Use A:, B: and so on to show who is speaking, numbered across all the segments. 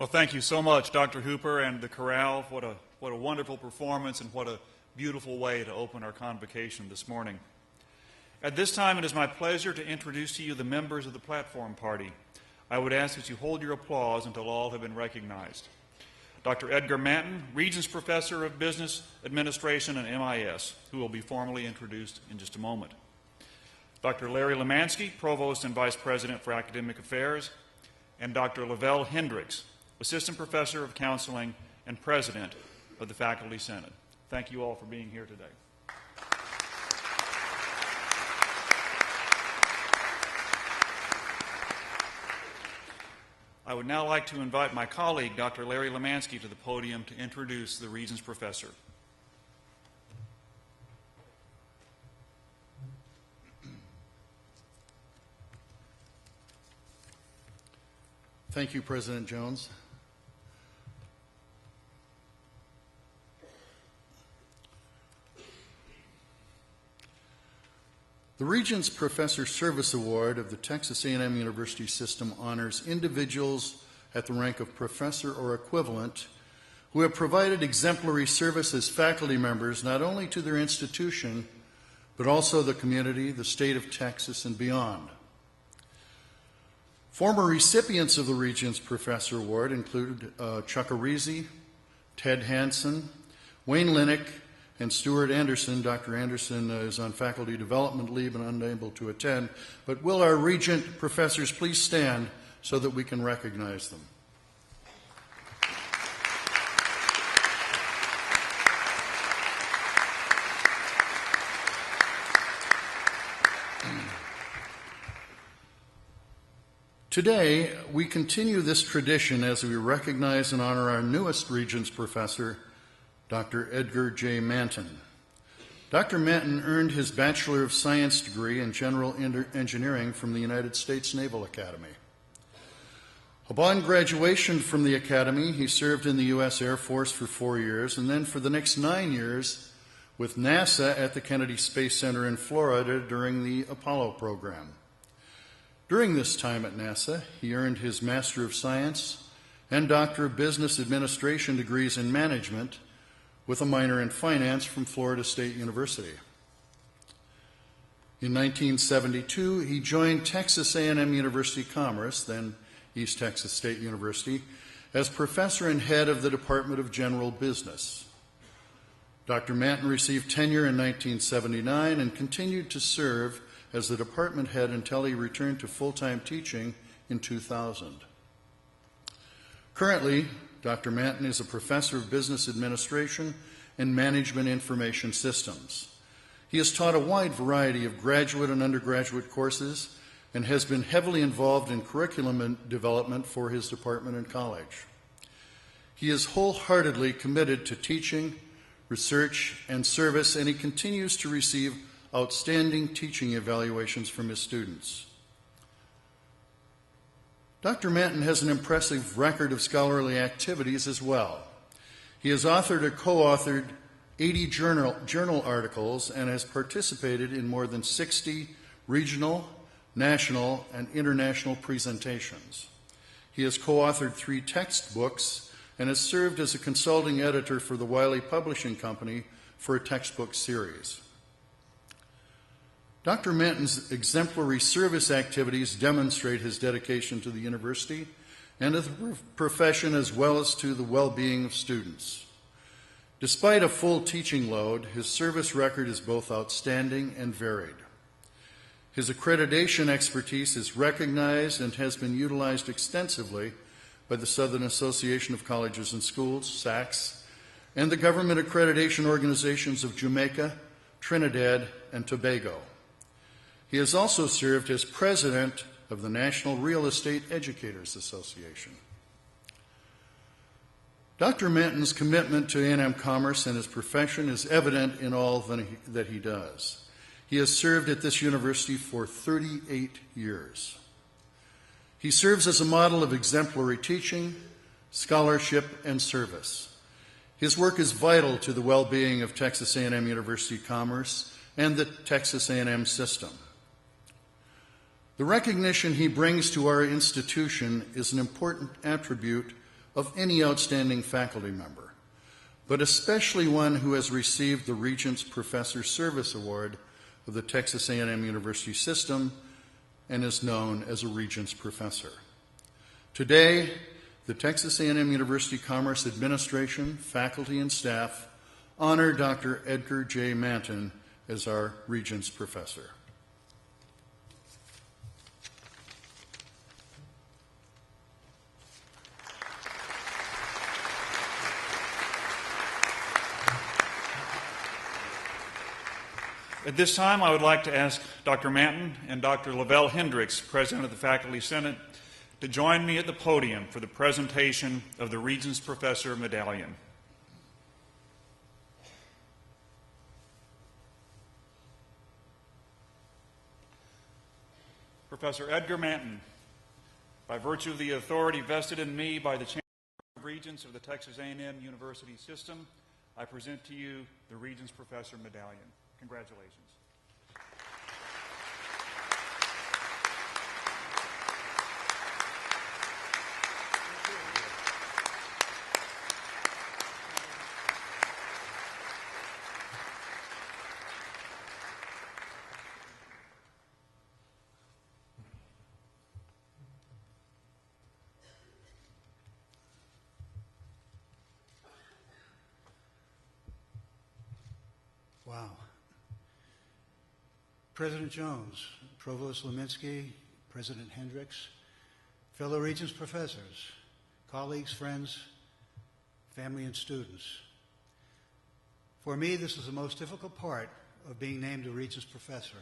A: Well, thank you so much, Dr. Hooper and the chorale. What a wonderful performance and what a beautiful way to open our convocation this morning. At this time, it is my pleasure to introduce to you the members of the platform party. I would ask that you hold your applause until all have been recognized. Dr. Edgar Manton, Regents Professor of Business Administration and MIS, who will be formally introduced in just a moment. Dr. Larry Lemansky, Provost and Vice President for Academic Affairs, and Dr. Lavelle Hendricks, Assistant Professor of Counseling and President of the Faculty Senate. Thank you all for being here today. I would now like to invite my colleague, Dr. Larry Lemansky, to the podium to introduce the Regents Professor.
B: Thank you, President Jones. The Regents Professor Service Award of the Texas A&M University System honors individuals at the rank of professor or equivalent who have provided exemplary service as faculty members not only to their institution, but also the community, the state of Texas, and beyond. Former recipients of the Regents Professor Award include Chuck Arizi, Ted Hansen, Wayne Linick, and Stuart Anderson. Dr. Anderson is on faculty development leave and unable to attend, but will our Regent professors please stand so that we can recognize them? Today, we continue this tradition as we recognize and honor our newest Regents Professor, Dr. Edgar J. Manton. Dr. Manton earned his Bachelor of Science degree in General Engineering from the United States Naval Academy. Upon graduation from the Academy, he served in the U.S. Air Force for 4 years, and then for the next 9 years with NASA at the Kennedy Space Center in Florida during the Apollo program. During this time at NASA, he earned his Master of Science and Doctor of Business Administration degrees in management with a minor in finance from Florida State University. In 1972, he joined Texas A&M University Commerce, then East Texas State University, as professor and head of the Department of General Business. Dr. Manton received tenure in 1979 and continued to serve as the department head until he returned to full-time teaching in 2000. Currently, Dr. Manton is a professor of business administration and management information systems. He has taught a wide variety of graduate and undergraduate courses and has been heavily involved in curriculum development for his department and college. He is wholeheartedly committed to teaching, research, and service, and he continues to receive outstanding teaching evaluations from his students. Dr. Manton has an impressive record of scholarly activities as well. He has authored or co-authored 80 journal articles and has participated in more than 60 regional, national, and international presentations. He has co-authored 3 textbooks and has served as a consulting editor for the Wiley Publishing Company for a textbook series. Dr. Manton's exemplary service activities demonstrate his dedication to the university and to the profession as well as to the well-being of students. Despite a full teaching load, his service record is both outstanding and varied. His accreditation expertise is recognized and has been utilized extensively by the Southern Association of Colleges and Schools, SACS, and the government accreditation organizations of Jamaica, Trinidad, and Tobago. He has also served as president of the National Real Estate Educators Association. Dr. Manton's commitment to A&M Commerce and his profession is evident in all that he does. He has served at this university for 38 years. He serves as a model of exemplary teaching, scholarship, and service. His work is vital to the well-being of Texas A&M University Commerce and the Texas A&M system. The recognition he brings to our institution is an important attribute of any outstanding faculty member, but especially one who has received the Regents Professor Service Award of the Texas A&M University System and is known as a Regents Professor. Today, the Texas A&M University Commerce Administration, faculty, and staff honor Dr. Edgar J. Manton as our Regents Professor.
A: At this time, I would like to ask Dr. Manton and Dr. Lavelle Hendricks, President of the Faculty Senate, to join me at the podium for the presentation of the Regents Professor Medallion. Professor Edgar Manton, by virtue of the authority vested in me by the Chancellor of Regents of the Texas A&M University System, I present to you the Regents Professor Medallion. Congratulations.
C: Wow. President Jones, Provost Leminski, President Hendricks, fellow Regents professors, colleagues, friends, family, and students. For me, this is the most difficult part of being named a Regents Professor.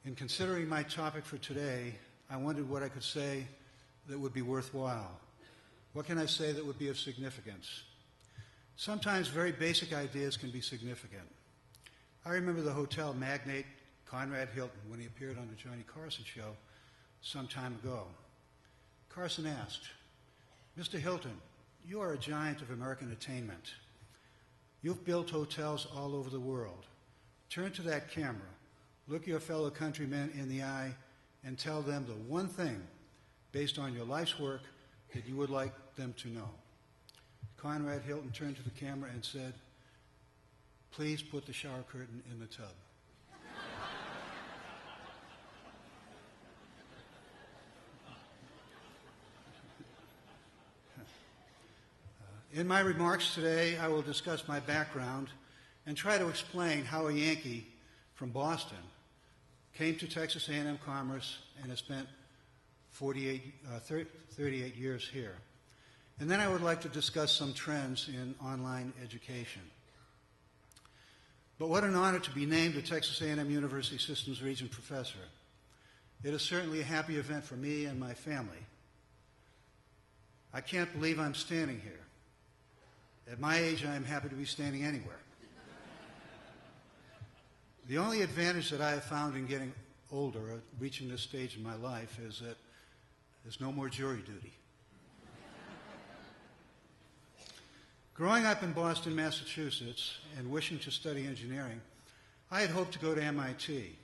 C: In considering my topic for today, I wondered what I could say that would be worthwhile. What can I say that would be of significance? Sometimes very basic ideas can be significant. I remember the hotel magnate Conrad Hilton when he appeared on the Johnny Carson show some time ago. Carson asked, "Mr. Hilton, you are a giant of American attainment. You've built hotels all over the world. Turn to that camera, look your fellow countrymen in the eye, and tell them the one thing, based on your life's work, that you would like them to know." Conrad Hilton turned to the camera and said, "Please put the shower curtain in the tub." In my remarks today, I will discuss my background and try to explain how a Yankee from Boston came to Texas A&M Commerce and has spent 38 years here. And then I would like to discuss some trends in online education. But what an honor to be named the Texas A&M University System's Regent Professor. It is certainly a happy event for me and my family. I can't believe I'm standing here. At my age, I am happy to be standing anywhere. The only advantage that I have found in getting older, reaching this stage in my life, is that there's no more jury duty. Growing up in Boston, Massachusetts, and wishing to study engineering, I had hoped to go to MIT.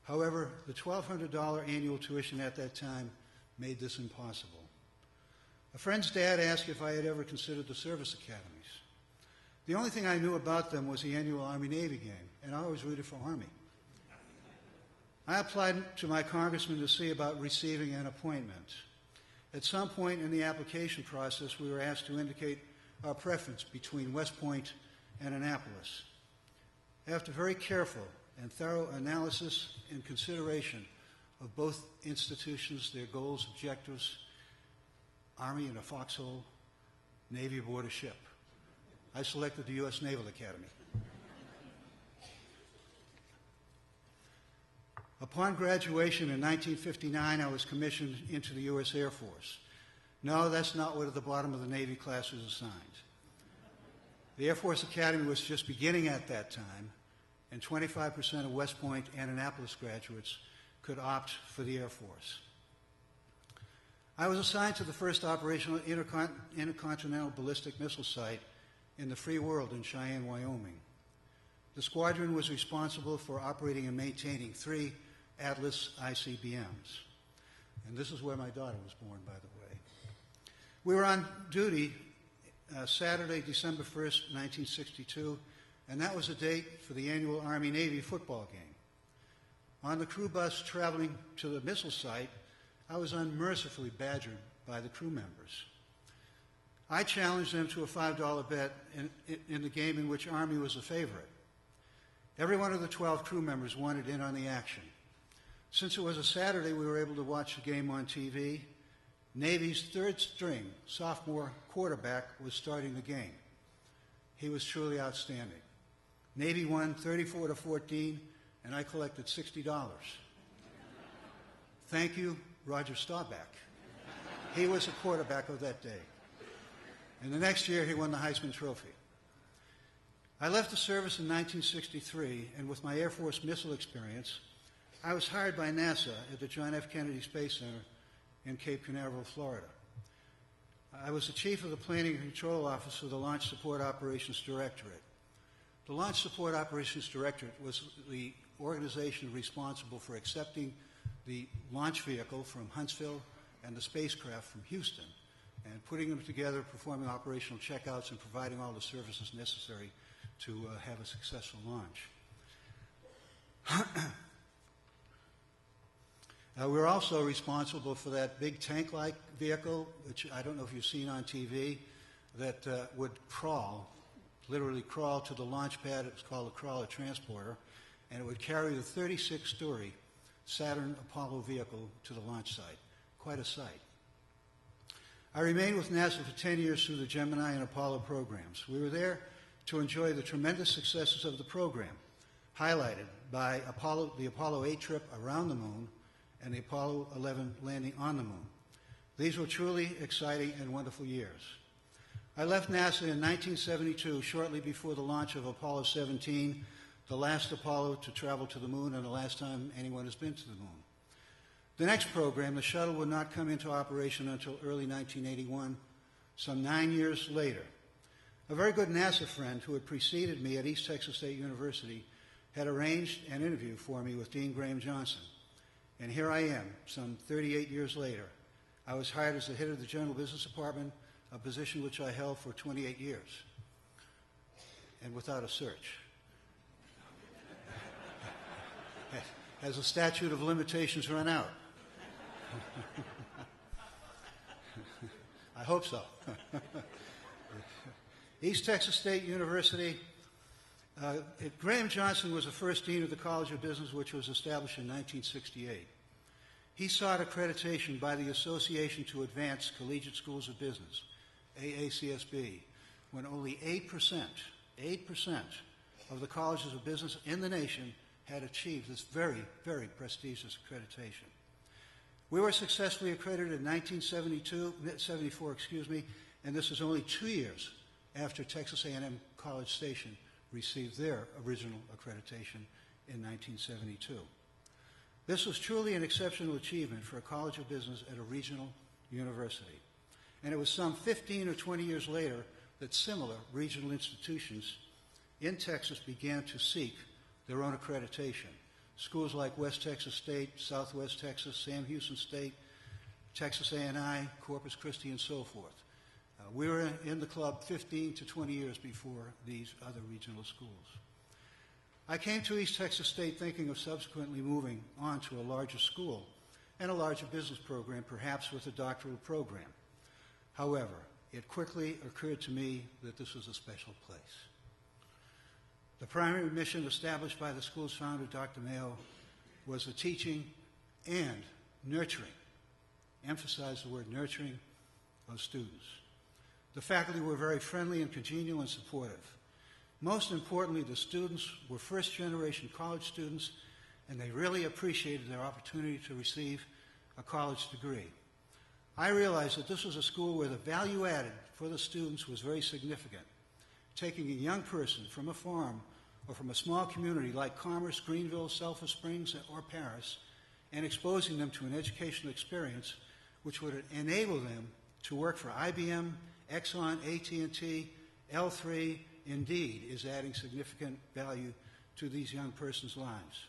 C: However, the $1,200 annual tuition at that time made this impossible. A friend's dad asked if I had ever considered the service academies. The only thing I knew about them was the annual Army-Navy game, and I always rooted for Army. I applied to my congressman to see about receiving an appointment. At some point in the application process, we were asked to indicate our preference between West Point and Annapolis. After very careful and thorough analysis and consideration of both institutions, their goals, objectives, Army in a foxhole, Navy aboard a ship, I selected the U.S. Naval Academy. Upon graduation in 1959, I was commissioned into the U.S. Air Force. No, that's not what at the bottom of the Navy class was assigned. The Air Force Academy was just beginning at that time, and 25% of West Point and Annapolis graduates could opt for the Air Force. I was assigned to the first operational intercontinental ballistic missile site in the free world in Cheyenne, Wyoming. The squadron was responsible for operating and maintaining 3 Atlas ICBMs. And this is where my daughter was born, by the way. We were on duty Saturday, December 1st, 1962, and that was the date for the annual Army-Navy football game. On the crew bus traveling to the missile site, I was unmercifully badgered by the crew members. I challenged them to a $5 bet in the game in which Army was a favorite. Every one of the 12 crew members wanted in on the action. Since it was a Saturday, we were able to watch the game on TV. Navy's third-string sophomore quarterback was starting the game. He was truly outstanding. Navy won 34-14, and I collected $60. Thank you, Roger Staubach. He was the quarterback of that day. And the next year, he won the Heisman Trophy. I left the service in 1963, and with my Air Force missile experience, I was hired by NASA at the John F. Kennedy Space Center in Cape Canaveral, Florida. I was the chief of the Planning and Control Office for the Launch Support Operations Directorate. The Launch Support Operations Directorate was the organization responsible for accepting the launch vehicle from Huntsville and the spacecraft from Houston and putting them together, performing operational checkouts, and providing all the services necessary to have a successful launch. We're also responsible for that big tank-like vehicle, which I don't know if you've seen on TV, that would crawl, literally crawl to the launch pad. It was called a crawler transporter, and it would carry the 36-story Saturn Apollo vehicle to the launch site. Quite a sight. I remained with NASA for 10 years through the Gemini and Apollo programs. We were there to enjoy the tremendous successes of the program, highlighted by the Apollo 8 trip around the moon and the Apollo 11 landing on the moon. These were truly exciting and wonderful years. I left NASA in 1972, shortly before the launch of Apollo 17, the last Apollo to travel to the moon and the last time anyone has been to the moon. The next program, the shuttle, would not come into operation until early 1981, some 9 years later. A very good NASA friend who had preceded me at East Texas State University had arranged an interview for me with Dean Graham Johnson. And here I am, some 38 years later. I was hired as the head of the General Business Department, a position which I held for 28 years, and without a search. Has the statute of limitations run out? I hope so. East Texas State University, Graham Johnson was the first dean of the College of Business, which was established in 1968. He sought accreditation by the Association to Advance Collegiate Schools of Business, AACSB, when only 8% of the colleges of business in the nation had achieved this very, very prestigious accreditation. We were successfully accredited in 1974, and this was only 2 years after Texas A&M College Station received their original accreditation in 1972. This was truly an exceptional achievement for a college of business at a regional university. And it was some 15 or 20 years later that similar regional institutions in Texas began to seek their own accreditation. Schools like West Texas State, Southwest Texas, Sam Houston State, Texas A&I, Corpus Christi, and so forth. We were in the club 15 to 20 years before these other regional schools. I came to East Texas State thinking of subsequently moving on to a larger school and a larger business program, perhaps with a doctoral program. However, it quickly occurred to me that this was a special place. The primary mission established by the school's founder, Dr. Mayo, was the teaching and nurturing, emphasize the word nurturing, of students. The faculty were very friendly and congenial and supportive. Most importantly, the students were first-generation college students, and they really appreciated their opportunity to receive a college degree. I realized that this was a school where the value added for the students was very significant. Taking a young person from a farm or from a small community like Commerce, Greenville, Sulphur Springs, or Paris, and exposing them to an educational experience which would enable them to work for IBM, Exxon, AT&T, L3, indeed, is adding significant value to these young persons' lives.